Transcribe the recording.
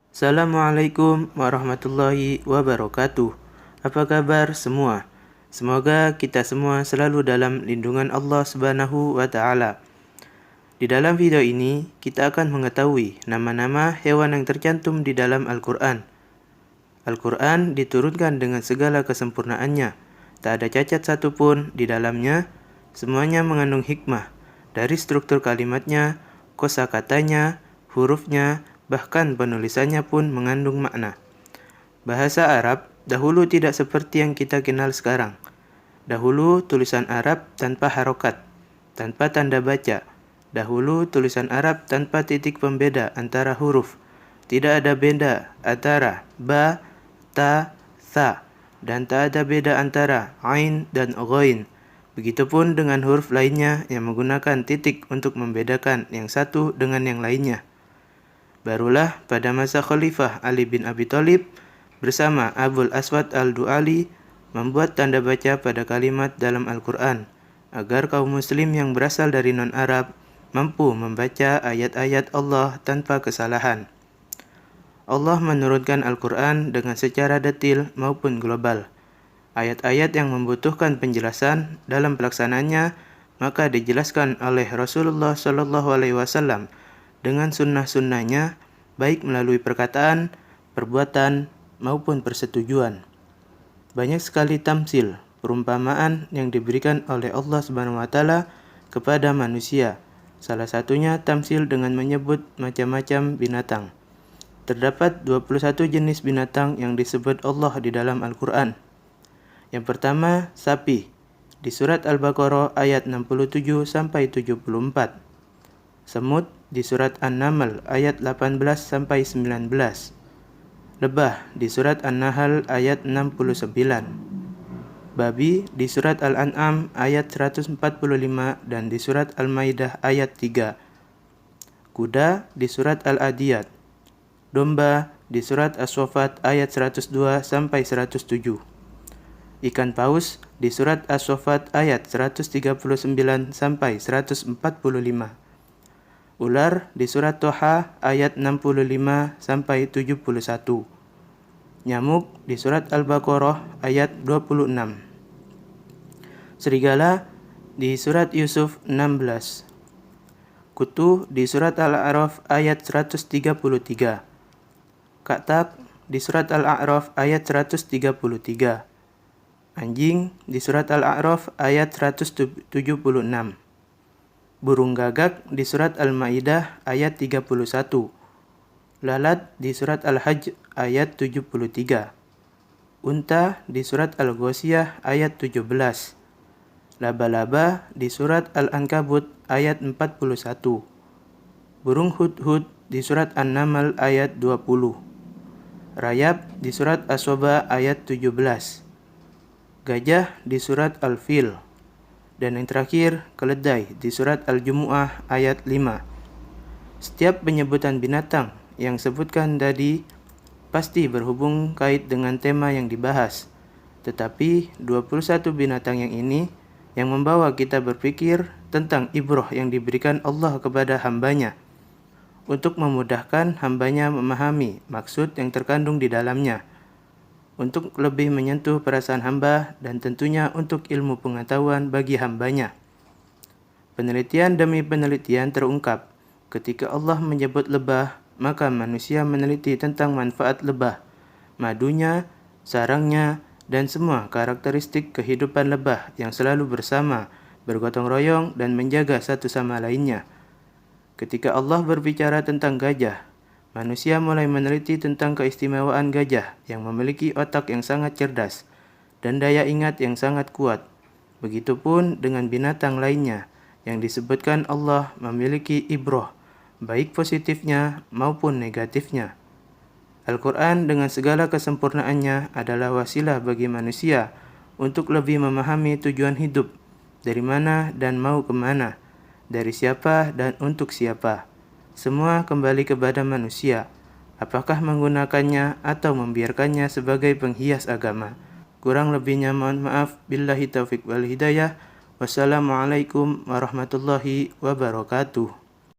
Assalamualaikum warahmatullahi wabarakatuh. Apa kabar semua? Semoga kita semua selalu dalam lindungan Allah Subhanahu wa taala. Di dalam video ini, kita akan mengetahui nama-nama hewan yang tercantum di dalam Al-Qur'an. Al-Qur'an diturunkan dengan segala kesempurnaannya. Tak ada cacat satupun di dalamnya. Semuanya mengandung hikmah dari struktur kalimatnya, kosakatanya, hurufnya, bahkan penulisannya pun mengandung makna. Bahasa Arab dahulu tidak seperti yang kita kenal sekarang. Dahulu tulisan Arab tanpa harokat, tanpa tanda baca. Dahulu tulisan Arab tanpa titik pembeda antara huruf. Tidak ada beda antara ba, ta, tha, dan tak ada beda antara ain dan ghain. Begitupun dengan huruf lainnya yang menggunakan titik untuk membedakan yang satu dengan yang lainnya. Barulah pada masa Khalifah Ali bin Abi Thalib bersama Abul Aswad al-Du'ali membuat tanda baca pada kalimat dalam Al-Quran agar kaum muslim yang berasal dari non-Arab mampu membaca ayat-ayat Allah tanpa kesalahan. Allah menurunkan Al-Quran dengan secara detil maupun global. Ayat-ayat yang membutuhkan penjelasan dalam pelaksanaannya maka dijelaskan oleh Rasulullah SAW dengan sunnah-sunnahnya, baik melalui perkataan, perbuatan, maupun persetujuan. Banyak sekali tamsil, perumpamaan yang diberikan oleh Allah Subhanahu wa taala kepada manusia. Salah satunya tamsil dengan menyebut macam-macam binatang. Terdapat 21 jenis binatang yang disebut Allah di dalam Al-Quran. Yang pertama, sapi, di surat Al-Baqarah ayat 67-74. Semut, di surat An-Naml ayat 18-19. Lebah, di surat An-Nahl ayat 69. Babi, di surat Al-An'am ayat 145 dan di surat Al-Maidah ayat 3. Kuda, di surat Al-Adiyat. Domba, di surat As-Saffat ayat 102-107. Ikan paus, di surat As-Saffat ayat 139-145. Ular, di surat Toha ayat 65-71. Nyamuk, di surat Al-Baqarah ayat 26. Serigala, di surat Yusuf 16. Kutu, di surat Al-A'raf ayat 133. Katak, di surat Al-A'raf ayat 133. Anjing, di surat Al-A'raf ayat 176. Burung gagak, di surat Al-Maidah ayat 31. Lalat, di surat Al-Hajj ayat 73. Unta, di surat Al-Ghasyiyah ayat 17. Laba-laba, di surat Al-Ankabut ayat 41. Burung hudhud, di surat An-Naml ayat 20. Rayap, di surat As-Saba ayat 17. Gajah, di surat Al-Fil. Dan yang terakhir, keledai, di surat Al-Jumu'ah ayat 5. Setiap penyebutan binatang yang sebutkan tadi pasti berhubung kait dengan tema yang dibahas. Tetapi 21 binatang yang ini yang membawa kita berpikir tentang ibrah yang diberikan Allah kepada hambanya untuk memudahkan hambanya memahami maksud yang terkandung di dalamnya, untuk lebih menyentuh perasaan hamba dan tentunya untuk ilmu pengetahuan bagi hambanya. Penelitian demi penelitian terungkap ketika Allah menyebut lebah, maka manusia meneliti tentang manfaat lebah, madunya, sarangnya, dan semua karakteristik kehidupan lebah yang selalu bersama, bergotong royong, dan menjaga satu sama lainnya. Ketika Allah berbicara tentang gajah, manusia mulai meneliti tentang keistimewaan gajah yang memiliki otak yang sangat cerdas dan daya ingat yang sangat kuat. Begitupun dengan binatang lainnya yang disebutkan Allah memiliki ibrah, baik positifnya maupun negatifnya. Al-Quran dengan segala kesempurnaannya adalah wasilah bagi manusia untuk lebih memahami tujuan hidup, dari mana dan mau kemana, dari siapa dan untuk siapa. Semua kembali kepada manusia, apakah menggunakannya atau membiarkannya sebagai penghias agama. Kurang lebihnya mohon maaf. Billahi taufiq wal hidayah. Wassalamualaikum warahmatullahi wabarakatuh.